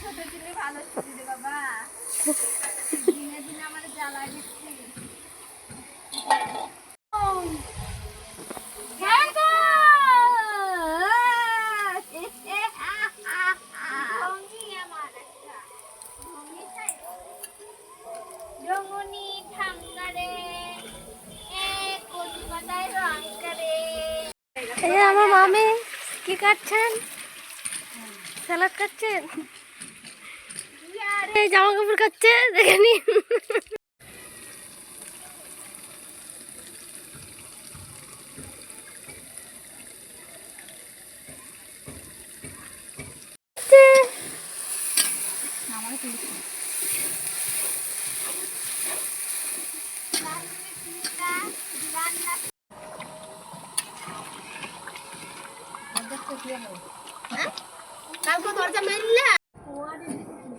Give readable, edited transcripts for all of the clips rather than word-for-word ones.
ছোট ছেলে ভালো ছিল রে বাবা, দিনে দিনে আমাদের জ্বালায় দিচ্ছি। হ্যাঁ গো, ভঙ্গি আমার একটা ভঙ্গি চাই রঙনি ঠাঙ্গারে এ কলিকাতায় রং করে। এই যে আমার মামি কি কাটছেন? স্যালাড কাটছেন? এই জামা কাপড় কাটছে, দেখে নিন।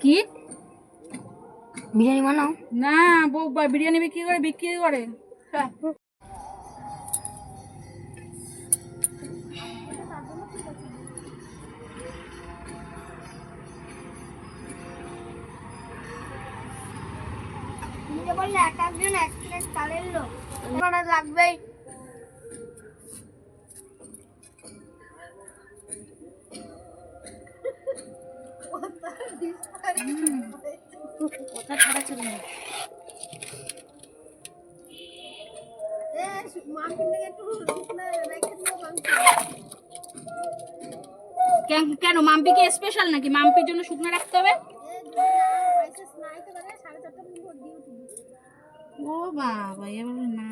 কি বিরিয়ানি বানাও না বউ বিরিয়ানি বিক্রি করে হ্যাঁ। বললে এক একজন এক প্লেট কালের লোক লাগবেই। কথা ছাড়া ছিল না কেন মাম্পিকে স্পেশাল নাকি? মাম্পির জন্য শুকনো রাখতে হবে। ও বাবা এবার না